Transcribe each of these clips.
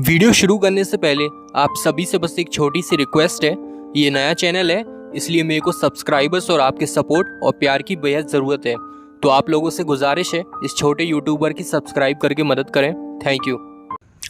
Video शुरू करने से पहले आप सभी से बस एक छोटी सी रिक्वेस्ट है। ये नया चैनल है, इसलिए मेरे को सब्सक्राइबर्स और आपके सपोर्ट और प्यार की बेहद ज़रूरत है। तो आप लोगों से गुजारिश है, इस छोटे यूट्यूबर की सब्सक्राइब करके मदद करें। Thank you.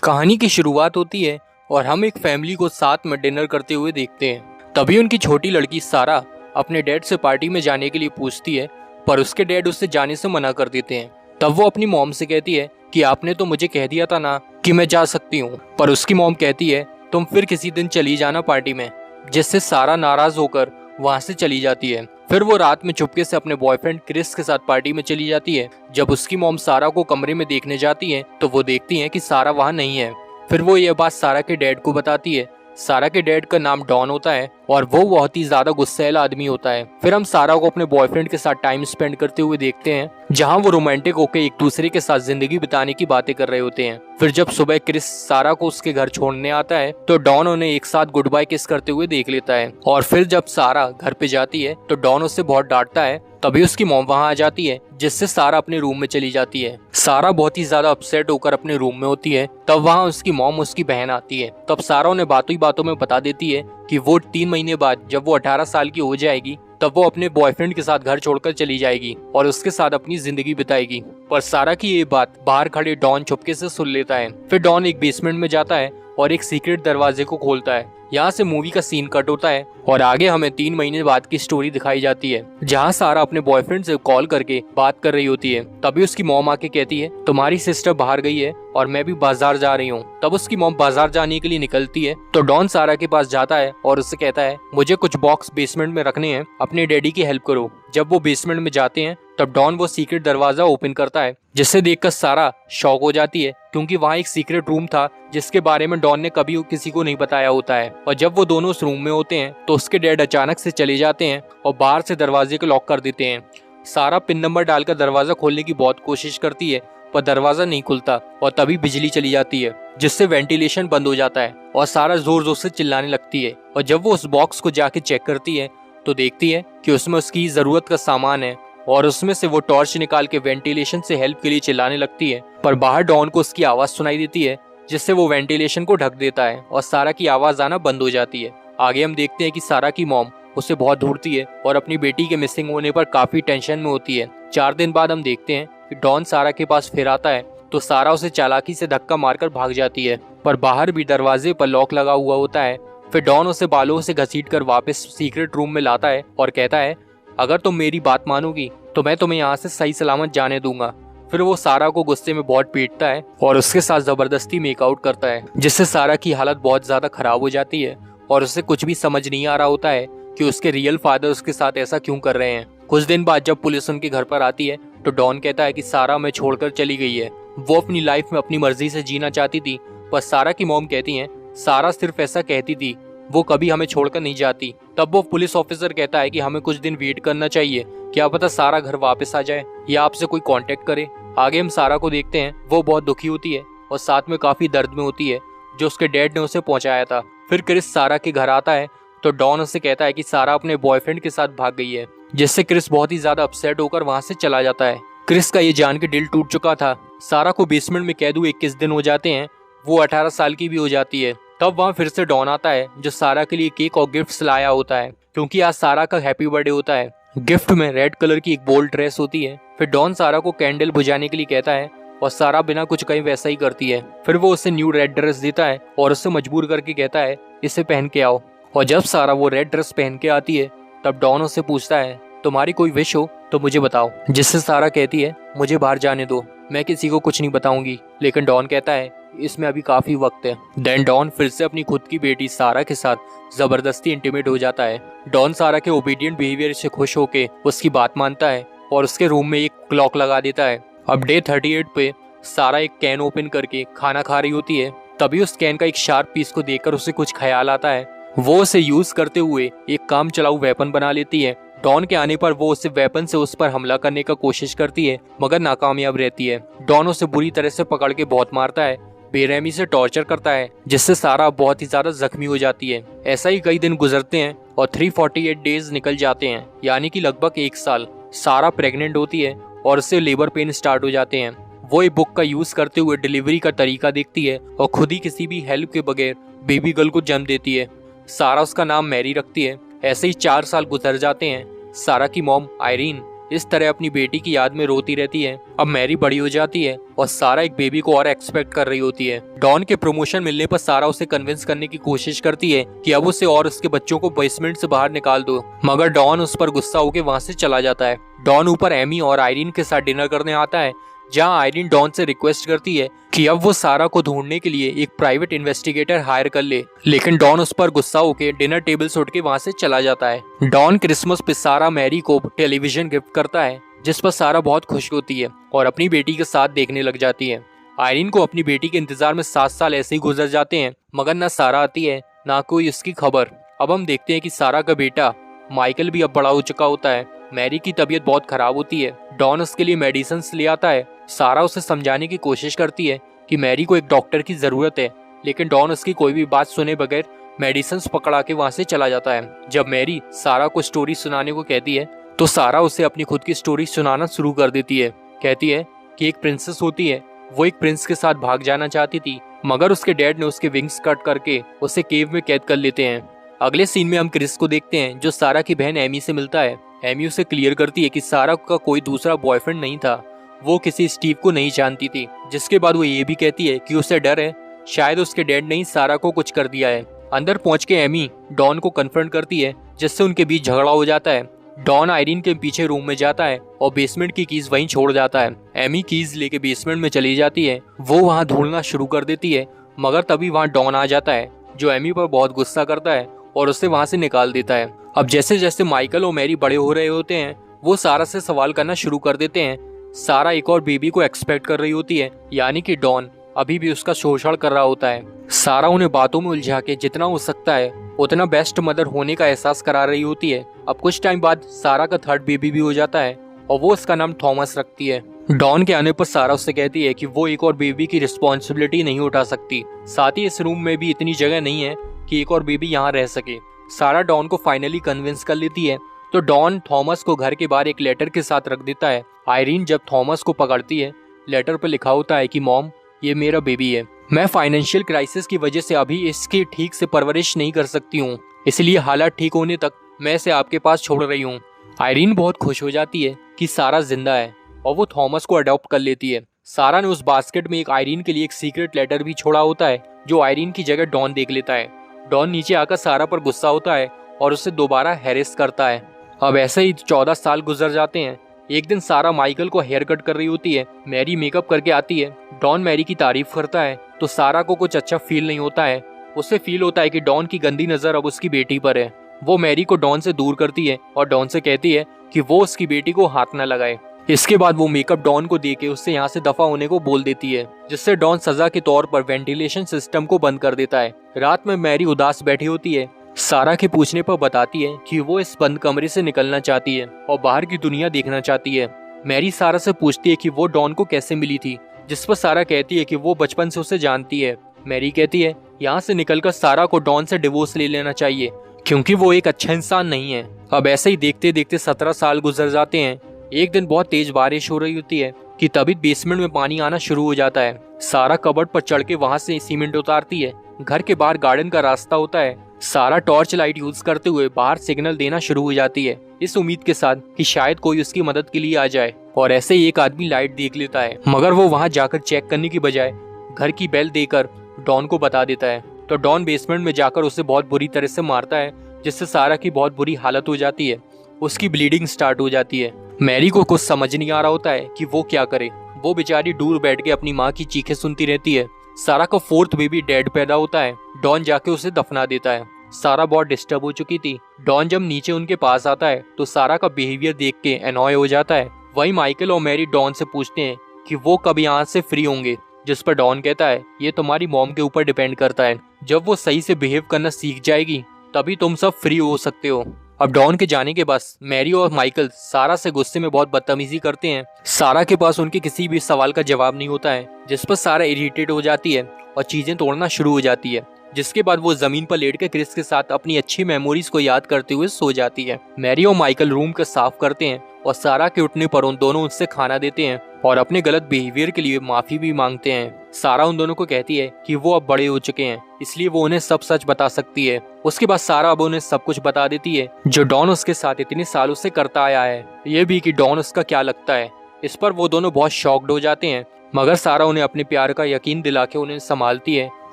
कहानी की शुरुआत होती है और हम एक फैमिली को साथ में डिनर करते हुए देखते हैं। तभी उनकी छोटी लड़की सारा अपने डैड से पार्टी में जाने के लिए पूछती है, पर उसके डैड उससे जाने से मना कर देते हैं। तब वो अपनी मॉम से कहती है कि आपने तो मुझे कह दिया था ना कि मैं जा सकती हूँ। पर उसकी मॉम कहती है तुम फिर किसी दिन चली जाना पार्टी में, जिससे सारा नाराज होकर वहाँ से चली जाती है। फिर वो रात में चुपके से अपने बॉयफ्रेंड क्रिस के साथ पार्टी में चली जाती है। जब उसकी मॉम सारा को कमरे में देखने जाती है तो वो देखती है कि सारा वहाँ नहीं है। फिर वो ये बात सारा के डैड को बताती है। सारा के डैड का नाम डॉन होता है और वो बहुत ही ज्यादा गुस्सैल आदमी होता है। फिर हम सारा को अपने बॉयफ्रेंड के साथ टाइम स्पेंड करते हुए देखते हैं, जहां वो रोमांटिक होकर एक दूसरे के साथ जिंदगी बिताने की बातें कर रहे होते हैं। फिर जब सुबह क्रिस सारा को उसके घर छोड़ने आता है तो डॉन उन्हें एक साथ गुड बाय किस करते हुए देख लेता है। और फिर जब सारा घर पे जाती है तो डॉन उससे बहुत डांटता है। तभी उसकी मॉम वहां आ जाती है, जिससे सारा अपने रूम में चली जाती है। सारा बहुत ही ज्यादा अपसेट होकर अपने रूम में होती है। तब वहां उसकी मॉम उसकी बहन आती है। तब सारा उन्हें बातों ही बातों में बता देती है कि वो 3 महीने बाद जब वो 18 साल की हो जाएगी तब वो अपने बॉयफ्रेंड के साथ घर छोड़कर चली जाएगी और उसके साथ अपनी जिंदगी बिताएगी। पर सारा की ये बात बाहर खड़े डॉन चुपके से सुन लेता है। फिर डॉन एक बेसमेंट में जाता है और एक सीक्रेट दरवाजे को खोलता है। यहाँ से मूवी का सीन कट होता है और आगे हमें 3 महीने बाद की स्टोरी दिखाई जाती है, जहाँ सारा अपने बॉयफ्रेंड से कॉल करके बात कर रही होती है। तभी उसकी मॉम आके कहती है तुम्हारी सिस्टर बाहर गई है और मैं भी बाजार जा रही हूँ। तब उसकी मॉम बाजार जाने के लिए निकलती है तो डॉन सारा के पास जाता है और उससे कहता है मुझे कुछ बॉक्स बेसमेंट में रखने हैं, अपने डैडी की हेल्प करो। जब वो बेसमेंट में जाते हैं तब डॉन वो सीक्रेट दरवाजा ओपन करता है, जिसे देखकर सारा शॉक हो जाती है, क्योंकि वहाँ एक सीक्रेट रूम था जिसके बारे में डॉन ने कभी किसी को नहीं बताया होता है। और जब वो दोनों उस रूम में होते हैं तो उसके डैड अचानक से चले जाते हैं और बाहर से दरवाजे को लॉक कर देते हैं। सारा पिन नंबर डालकर दरवाजा खोलने की बहुत कोशिश करती है, पर दरवाजा नहीं खुलता और तभी बिजली चली जाती है, जिससे वेंटिलेशन बंद हो जाता है और सारा जोर जोर से चिल्लाने लगती है। और जब वो उस बॉक्स को जाके चेक करती है तो देखती है कि उसमें उसकी जरूरत का सामान है और उसमें से वो टॉर्च निकाल के वेंटिलेशन से हेल्प के लिए चिल्लाने लगती है। पर बाहर डॉन को उसकी आवाज सुनाई देती है, जिससे वो वेंटिलेशन को ढक देता है और सारा की आवाज आना बंद हो जाती है। आगे हम देखते हैं कि सारा की मॉम उसे बहुत ढूंढती है और अपनी बेटी के मिसिंग होने पर काफी टेंशन में होती है। 4 दिन बाद हम देखते हैं कि डॉन सारा के पास फिर आता है तो सारा उसे चालाकी से धक्का मारकर भाग जाती है, पर बाहर भी दरवाजे पर लॉक लगा हुआ होता है। फिर डॉन उसे बालों से घसीटकर वापस सीक्रेट रूम में लाता है और कहता है अगर तुम मेरी बात मानोगी तो मैं तुम्हें यहाँ से सही सलामत जाने दूंगा। फिर वो सारा को गुस्से में बहुत पीटता है और उसके साथ जबरदस्ती मेकआउट करता है, जिससे सारा की हालत बहुत ज्यादा खराब हो जाती है और उसे कुछ भी समझ नहीं आ रहा होता है कि उसके रियल फादर उसके साथ ऐसा क्यों कर रहे हैं। कुछ दिन बाद जब पुलिस उनके घर पर आती है तो डॉन कहता है कि सारा मैं छोड़कर चली गई है। वो अपनी लाइफ में अपनी मर्जी से जीना चाहती थी, पर सारा की मॉम कहती है सारा सिर्फ ऐसा कहती थी, वो कभी हमें छोड़कर नहीं जाती। तब वो पुलिस ऑफिसर कहता है कि हमें कुछ दिन वेट करना चाहिए, क्या पता सारा घर वापस आ जाए या आपसे कोई कांटेक्ट करे। आगे हम सारा को देखते हैं, वो बहुत दुखी होती है और साथ में काफी दर्द में होती है, जो उसके डैड ने उसे पहुंचाया था। फिर क्रिस सारा के घर आता है तो डॉन उसे कहता है कि सारा अपने बॉयफ्रेंड के साथ भाग गई है, जिससे क्रिस बहुत ही ज्यादा अपसेट होकर वहां से चला जाता है। क्रिस का ये जान के दिल टूट चुका था। सारा को बेसमेंट में कैद हुए 21 दिन हो जाते हैं, वो 18 साल की भी हो जाती है। तब वहाँ फिर से डॉन आता है, जो सारा के लिए केक और गिफ्ट्स लाया होता है, क्योंकि आज सारा का हैप्पी बर्थडे होता है। गिफ्ट में रेड कलर की एक बोल्ड ड्रेस होती है। फिर डॉन सारा को कैंडल बुझाने के लिए कहता है और सारा बिना कुछ कहीं वैसा ही करती है। फिर वो उसे न्यू रेड ड्रेस देता है और उसे मजबूर करके कहता है इसे पहन के आओ। और जब सारा वो रेड ड्रेस पहन के आती है तब डॉन उससे पूछता है तुम्हारी कोई विश हो तो मुझे बताओ, जिससे सारा कहती है मुझे बाहर जाने दो, मैं किसी को कुछ नहीं बताऊंगी। लेकिन डॉन कहता है इसमें अभी काफी वक्त है। देन डॉन फिर से अपनी खुद की बेटी सारा के साथ जबरदस्ती इंटीमेट हो जाता है। डॉन सारा के ओबीडियंट बिहेवियर से खुश होकर उसकी बात मानता है और उसके रूम में एक क्लॉक लगा देता है। अब डे 38 पे सारा एक कैन ओपन करके खाना खा रही होती है। तभी उस कैन का एक शार्प पीस को देखकर उसे कुछ ख्याल आता है। वो उसे यूज करते हुए एक काम चलाऊ वेपन बना लेती है। डॉन के आने पर वो उसे वेपन से उस पर हमला करने का कोशिश करती है, मगर नाकामयाब रहती है। डॉन उसे बुरी तरह से पकड़ के बहुत मारता है, बेरहमी से टॉर्चर करता है, जिससे सारा बहुत ही ज्यादा जख्मी हो जाती है। ऐसा ही कई दिन गुजरते हैं और 348 डेज निकल जाते हैं, यानी कि लगभग 1 साल। सारा प्रेग्नेंट होती है और उससे लेबर पेन स्टार्ट हो जाते हैं। वो एक बुक का यूज करते हुए डिलीवरी का तरीका देखती है और खुद ही किसी भी हेल्प के बगैर बेबी गर्ल को जन्म देती है। सारा उसका नाम मैरी रखती है। ऐसे ही 4 साल गुजर जाते हैं। सारा की मॉम आयरीन इस तरह अपनी बेटी की याद में रोती रहती है। अब मैरी बड़ी हो जाती है और सारा एक बेबी को और एक्सपेक्ट कर रही होती है। डॉन के प्रमोशन मिलने पर सारा उसे कन्विंस करने की कोशिश करती है कि अब उसे और उसके बच्चों को बेसमेंट से बाहर निकाल दो, मगर डॉन उस पर गुस्सा होकर वहां से चला जाता है। डॉन ऊपर एमी और आयरीन के साथ डिनर करने आता है, जहां आयरीन डॉन से रिक्वेस्ट करती है कि अब वो सारा को ढूंढने के लिए एक प्राइवेट इन्वेस्टिगेटर हायर कर ले, लेकिन डॉन उस पर गुस्सा होकर डिनर टेबल से उठ के वहां से चला जाता है। डॉन क्रिसमस पे सारा मैरी को टेलीविजन गिफ्ट करता है, जिस पर सारा बहुत खुश होती है और अपनी बेटी के साथ देखने लग जाती है। आयरीन को अपनी बेटी के इंतजार में 7 साल ऐसे ही गुजर जाते हैं, मगर न सारा आती है ना कोई उसकी खबर। अब हम देखते हैं कि सारा का बेटा माइकल भी अब बड़ा हो चुका होता है। मैरी की तबीयत बहुत खराब होती है। डॉन उसके लिए मेडिसिन ले आता है। सारा उसे समझाने की कोशिश करती है कि मैरी को एक डॉक्टर की जरूरत है, लेकिन डॉन उसकी कोई भी बात सुने बगैर मेडिसिन पकड़ा के वहां से चला जाता है। जब मैरी सारा को स्टोरी सुनाने को कहती है तो सारा उसे अपनी खुद की स्टोरी सुनाना शुरू कर देती है। कहती है कि एक प्रिंसेस होती है, वो एक प्रिंस के साथ भाग जाना चाहती थी, मगर उसके डैड ने उसके विंग्स कट करके उसे केव में कैद कर लेते हैं। अगले सीन में हम क्रिस को देखते हैं, जो सारा की बहन एमी से मिलता है। एमी उसे क्लियर करती है कि सारा का कोई दूसरा बॉयफ्रेंड नहीं था, वो किसी स्टीव को नहीं जानती थी। जिसके बाद वो ये भी कहती है कि उसे डर है शायद उसके डैड ने ही सारा को कुछ कर दिया है। अंदर पहुंच के एमी डॉन को कन्फ्रंट करती है, जिससे उनके बीच झगड़ा हो जाता है। डॉन आयरीन के पीछे रूम में जाता है और बेसमेंट की कीज वहीं छोड़ जाता है। एमी कीज लेके बेसमेंट में चली जाती है। वो वहां ढूंढना शुरू कर देती है, मगर तभी वहां डॉन आ जाता है, जो एमी पर बहुत गुस्सा करता है और उसे वहां से निकाल देता है। अब जैसे जैसे माइकल और मैरी बड़े हो रहे होते हैं, वो सारा से सवाल करना शुरू कर देते हैं। सारा एक और बेबी को एक्सपेक्ट कर रही होती है, यानी कि डॉन अभी भी उसका शोषण कर रहा होता है। सारा उन्हें बातों में उलझा के जितना हो सकता है उतना बेस्ट मदर होने का एहसास करा रही होती है। अब कुछ टाइम बाद सारा का 3rd बेबी भी हो जाता है और वो उसका नाम थॉमस रखती है। डॉन के आने पर सारा उससे कहती है कि वो एक और बेबी की रिस्पॉन्सिबिलिटी नहीं उठा सकती, साथ ही इस रूम में भी इतनी जगह नहीं है कि एक और बेबी यहाँ रह सके। सारा डॉन को फाइनली कन्विंस कर लेती है, तो डॉन थॉमस को घर के बाहर एक लेटर के साथ रख देता है। आयरीन जब थॉमस को पकड़ती है, लेटर पर लिखा होता है कि मॉम, ये मेरा बेबी है, मैं फाइनेंशियल क्राइसिस की वजह से अभी इसकी ठीक से परवरिश नहीं कर सकती हूँ, इसलिए हालात ठीक होने तक मैं इसे आपके पास छोड़ रही हूँ। आयरीन बहुत खुश हो जाती है कि सारा जिंदा है और वो थॉमस को अडॉप्ट कर लेती है। सारा ने उस बास्केट में एक आयरीन के लिए एक सीक्रेट लेटर भी छोड़ा होता है, जो आयरीन की जगह डॉन देख लेता है। डॉन नीचे आकर सारा पर गुस्सा होता है और उसे दोबारा हैरेस करता है। अब ऐसे ही 14 साल गुजर जाते हैं। एक दिन सारा माइकल को हेयर कट कर रही होती है। मैरी मेकअप करके आती है। डॉन मैरी की तारीफ करता है तो सारा को कुछ अच्छा फील नहीं होता है। उसे फील होता है कि डॉन की गंदी नजर अब उसकी बेटी पर है। वो मैरी को डॉन से दूर करती है और डॉन से कहती है कि वो उसकी बेटी को हाथ न लगाए। इसके बाद वो मेकअप डॉन को देके उससे यहाँ से दफा होने को बोल देती है, जिससे डॉन सजा के तौर पर वेंटिलेशन सिस्टम को बंद कर देता है। रात में मैरी उदास बैठी होती है। सारा के पूछने पर बताती है कि वो इस बंद कमरे से निकलना चाहती है और बाहर की दुनिया देखना चाहती है। मैरी सारा से पूछती है कि वो डॉन को कैसे मिली थी, जिस पर सारा कहती है कि वो बचपन से उसे जानती है। मैरी कहती है यहाँ से निकलकर सारा को डॉन से डिवोर्स ले लेना चाहिए, क्योंकि वो एक अच्छा इंसान नहीं है। अब ऐसे ही देखते देखते 17 साल गुजर जाते हैं। एक दिन बहुत तेज बारिश हो रही होती है कि तभी बेसमेंट में पानी आना शुरू हो जाता है। सारा कबर्ड पर चढ़ के वहां से सीमेंट उतारती है। घर के बाहर गार्डन का रास्ता होता है। सारा टॉर्च लाइट यूज करते हुए बाहर सिग्नल देना शुरू हो जाती है, इस उम्मीद के साथ कि शायद कोई उसकी मदद के लिए आ जाए। और ऐसे ही एक आदमी लाइट देख लेता है, मगर वो वहां जाकर चेक करने की बजाय घर की बेल देकर डॉन को बता देता है। तो डॉन बेसमेंट में जाकर उसे बहुत बुरी तरह से मारता है, जिससे सारा की बहुत बुरी हालत हो जाती है। उसकी ब्लीडिंग स्टार्ट हो जाती है। मैरी को कुछ समझ नहीं आ रहा होता है कि वो क्या करे। वो बेचारी दूर बैठ के अपनी माँ की चीखें सुनती रहती है। सारा का 4th बेबी डेड पैदा होता है। डॉन जाके उसे दफना देता है। सारा बहुत डिस्टर्ब हो चुकी थी। डॉन जब नीचे उनके पास आता है तो सारा का बिहेवियर देख के एनॉय हो जाता है। वही माइकल और मैरी डॉन से पूछते हैं कि वो कब यहाँ से फ्री होंगे, जिस पर डॉन कहता है ये तुम्हारी मॉम के ऊपर डिपेंड करता है। जब वो सही से बिहेव करना सीख जाएगी तभी तुम सब फ्री हो सकते हो। अब डॉन के जाने के बाद मैरी और माइकल सारा से गुस्से में बहुत बदतमीजी करते हैं। सारा के पास उनके किसी भी सवाल का जवाब नहीं होता है, जिस पर सारा इरिटेट हो जाती है और चीजें तोड़ना शुरू हो जाती है। जिसके बाद वो जमीन पर लेटकर क्रिस के साथ अपनी अच्छी मेमोरीज को याद करते हुए सो जाती है। मैरी और माइकल रूम का साफ करते हैं और सारा के उठने पर उन दोनों उससे खाना देते हैं और अपने गलत बिहेवियर के लिए माफी भी मांगते हैं। सारा उन दोनों को कहती है कि वो अब बड़े हो चुके हैं, इसलिए वो उन्हें सब सच बता सकती है। उसके बाद सारा अब उन्हें सब कुछ बता देती है जो डॉन उसके साथ इतने सालों से करता आया है, ये भी कि डॉन उसका क्या लगता है। इस पर वो दोनों बहुत शॉक्ड हो जाते हैं, मगर सारा उन्हें अपने प्यार का यकीन दिला के उन्हें संभालती है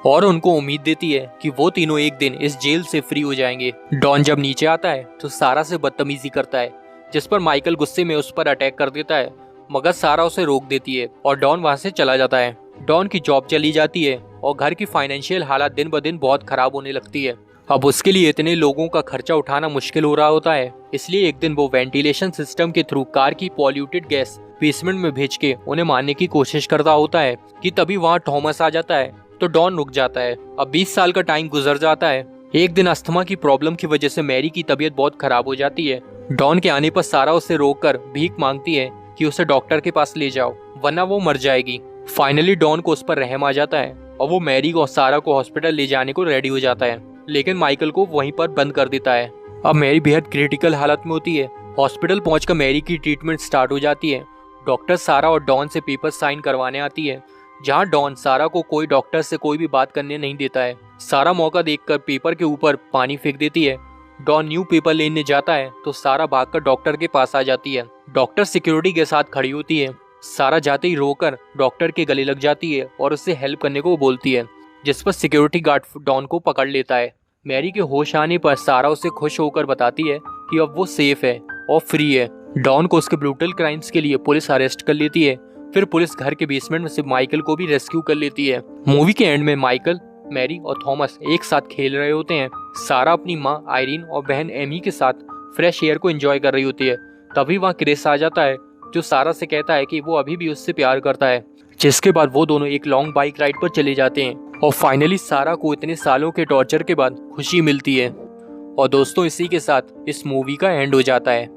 और उनको उम्मीद देती है कि वो तीनों एक दिन इस जेल से फ्री हो जाएंगे। डॉन जब नीचे आता है तो सारा से बदतमीजी करता है, जिस पर माइकल गुस्से में उस पर अटैक कर देता है, मगर सारा उसे रोक देती है और डॉन वहां से चला जाता है। डॉन की जॉब चली जाती है और घर की फाइनेंशियल हालत दिन ब दिन बहुत खराब होने लगती है। अब उसके लिए इतने लोगों का खर्चा उठाना मुश्किल हो रहा होता है, इसलिए एक दिन वो वेंटिलेशन सिस्टम के थ्रू कार की पॉल्यूटेड गैस बेसमेंट में भेज के उन्हें मारने की कोशिश करता होता है कि तभी वहाँ थॉमस आ जाता है तो डॉन रुक जाता है। अब 20 साल का टाइम गुजर जाता है। एक दिन अस्थमा की प्रॉब्लम की वजह से मैरी की तबीयत बहुत खराब हो जाती है। डॉन के आने पर सारा उसे रोककर भीख मांगती है कि उसे डॉक्टर के पास ले जाओ वरना वो मर जाएगी। फाइनली डॉन को उस पर रहम आ जाता है और वो मैरी और सारा को हॉस्पिटल ले जाने को रेडी हो जाता है, लेकिन माइकल को वहीं पर बंद कर देता है। अब मैरी बेहद क्रिटिकल हालत में होती है। हॉस्पिटल पहुंचकर मैरी की ट्रीटमेंट स्टार्ट हो जाती है। डॉक्टर सारा और डॉन से पेपर साइन करवाने आती है, जहां डॉन सारा को कोई डॉक्टर से कोई भी बात करने नहीं देता है। सारा मौका देखकर पेपर के ऊपर पानी फेंक देती है। डॉन न्यू पेपर लेने जाता है तो सारा भागकर डॉक्टर के पास आ जाती है। डॉक्टर सिक्योरिटी के साथ खड़ी होती है। सारा जाते ही रोकर डॉक्टर के गले लग जाती है और उससे हेल्प करने को बोलती है, जिस पर सिक्योरिटी गार्ड डॉन को पकड़ लेता है। मैरी के होश आने पर सारा उसे खुश होकर बताती है कि अब वो सेफ है और फ्री है। डॉन को उसके ब्रूटल क्राइम्स के लिए पुलिस अरेस्ट कर लेती है। फिर पुलिस घर के बेसमेंट में से माइकल को भी रेस्क्यू कर लेती है। मूवी के एंड में माइकल, मैरी और थॉमस एक साथ खेल रहे होते हैं। सारा अपनी माँ आयरीन और बहन एमी के साथ फ्रेश एयर को एंजॉय कर रही होती है। तभी वहाँ क्रिस आ जाता है जो सारा से कहता है कि वो अभी भी उससे प्यार करता है, जिसके बाद वो दोनों एक लॉन्ग बाइक राइड पर चले जाते हैं और फाइनली सारा को इतने सालों के टॉर्चर के बाद खुशी मिलती है। और दोस्तों इसी के साथ इस मूवी का एंड हो जाता है।